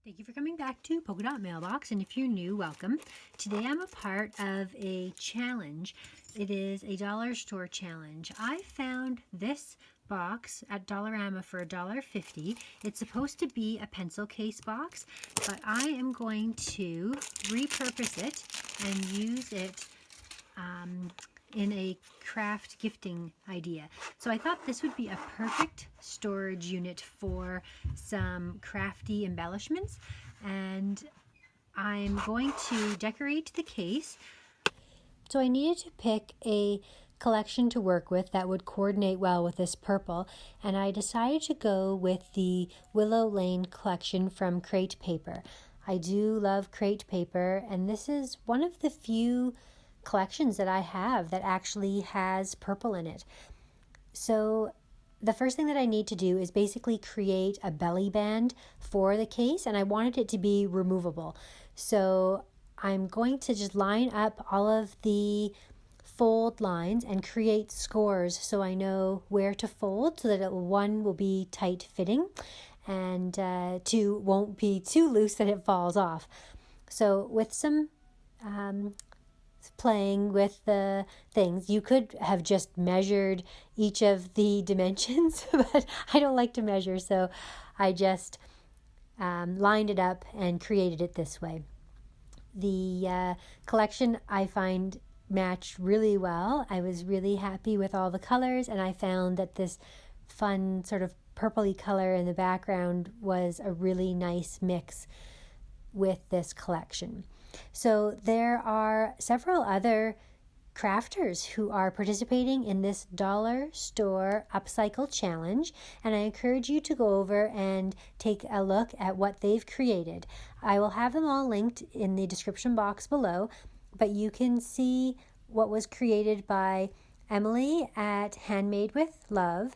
Thank you for coming back to Polka Dot Mailbox, and if you're new, welcome. Today I'm a part of a challenge. It is a dollar store challenge. I found this box at Dollarama for $1.50. It's supposed to be a pencil case box, but I am going to repurpose it and use it in a craft gifting idea. So I thought this would be a perfect storage unit for some crafty embellishments, and I'm going to decorate the case. So I needed to pick a collection to work with that would coordinate well with this purple, and I decided to go with the Willow Lane collection from Crate Paper. I do love Crate Paper, and this is one of the few collections that I have that actually has purple in it. So the first thing that I need to do is basically create a belly band for the case, and I wanted it to be removable. So I'm going to just line up all of the fold lines and create scores so I know where to fold, so that one will be tight fitting and two won't be too loose that it falls off. So with some playing with the things, you could have just measured each of the dimensions, but I don't like to measure, so I just lined it up and created it this way. The collection I find matched really well. I was really happy with all the colors, and I found that this fun sort of purpley color in the background was a really nice mix with this collection. So there are several other crafters who are participating in this dollar store upcycle challenge, and I encourage you to go over and take a look at what they've created. I will have them all linked in the description box below, but you can see what was created by Emily at Handmade with Love,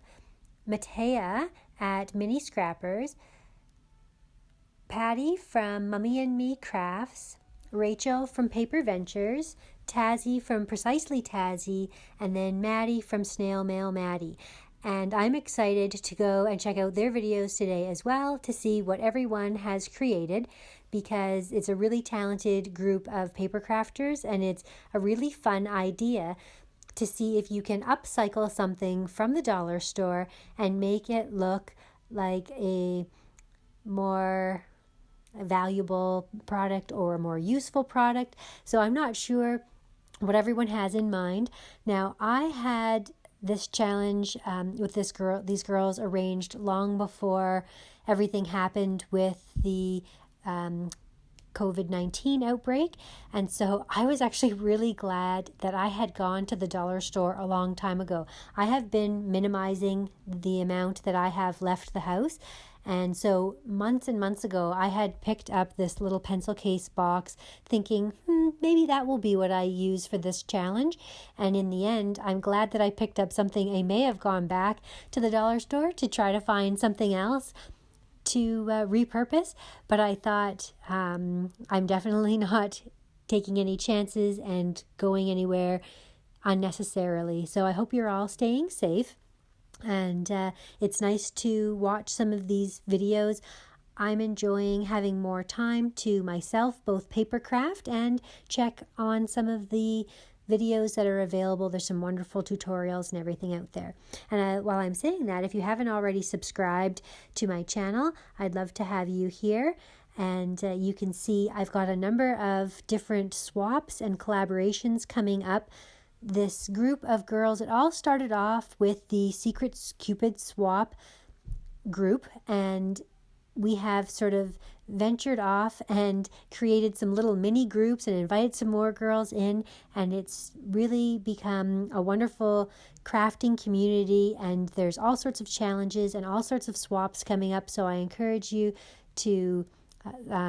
Mataya at MinneScrappers, Patty from Mommynmecrafts, Rachel from Paper Ventures, Tazhi from Precisely Tazhi, and then Maddi from Snail Maddi. And I'm excited to go and check out their videos today as well to see what everyone has created, because it's a really talented group of paper crafters, and it's a really fun idea to see if you can upcycle something from the dollar store and make it look like a more valuable product or a more useful product. So I'm not sure what everyone has in mind. Now, I had this challenge with these girls arranged long before everything happened with the COVID-19 outbreak, and so I was actually really glad that I had gone to the dollar store a long time ago. I have been minimizing the amount that I have left the house, and so months and months ago, I had picked up this little pencil case box thinking, maybe that will be what I use for this challenge. And in the end, I'm glad that I picked up something. I may have gone back to the dollar store to try to find something else to repurpose, but I thought I'm definitely not taking any chances and going anywhere unnecessarily. So I hope you're all staying safe. And it's nice to watch some of these videos. I'm enjoying having more time to myself, both paper craft and check on some of the videos that are available. There's some wonderful tutorials and everything out there. And while I'm saying that, if you haven't already subscribed to my channel, I'd love to have you here. And you can see I've got a number of different swaps and collaborations coming up. This group of girls, it all started off with the Secret Cupid swap group, and we have sort of ventured off and created some little mini groups and invited some more girls in, and it's really become a wonderful crafting community, and there's all sorts of challenges and all sorts of swaps coming up. So I encourage you to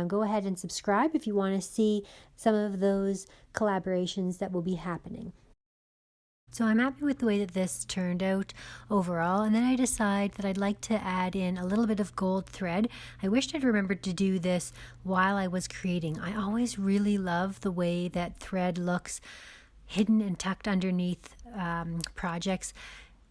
go ahead and subscribe if you want to see some of those collaborations that will be happening. So I'm happy with the way that this turned out overall, and then I decide that I'd like to add in a little bit of gold thread. I wished I'd remembered to do this while I was creating. I always really love the way that thread looks hidden and tucked underneath projects,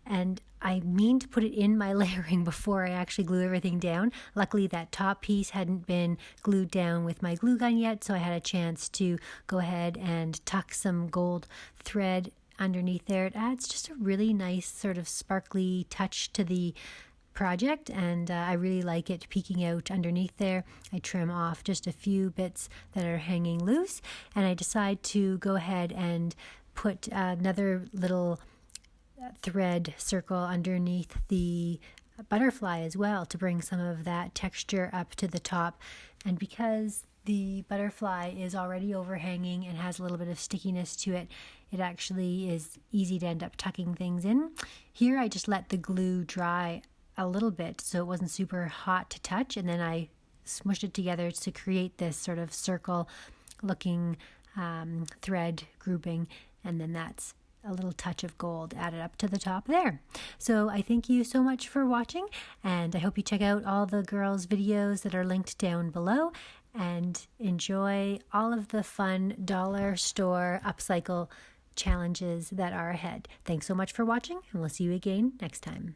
and I mean to put it in my layering before I actually glue everything down. Luckily that top piece hadn't been glued down with my glue gun yet, so I had a chance to go ahead and tuck some gold thread underneath there. It adds just a really nice sort of sparkly touch to the project, and I really like it peeking out underneath there. I trim off just a few bits that are hanging loose, and I decide to go ahead and put another little thread circle underneath the butterfly as well to bring some of that texture up to the top. And because the butterfly is already overhanging and has a little bit of stickiness to it, it actually is easy to end up tucking things in. Here I just let the glue dry a little bit so it wasn't super hot to touch, and then I smushed it together to create this sort of circle looking thread grouping, and then that's a little touch of gold added up to the top there. So I thank you so much for watching, and I hope you check out all the girls' videos that are linked down below, and enjoy all of the fun dollar store upcycle challenges that are ahead. Thanks so much for watching, and we'll see you again next time.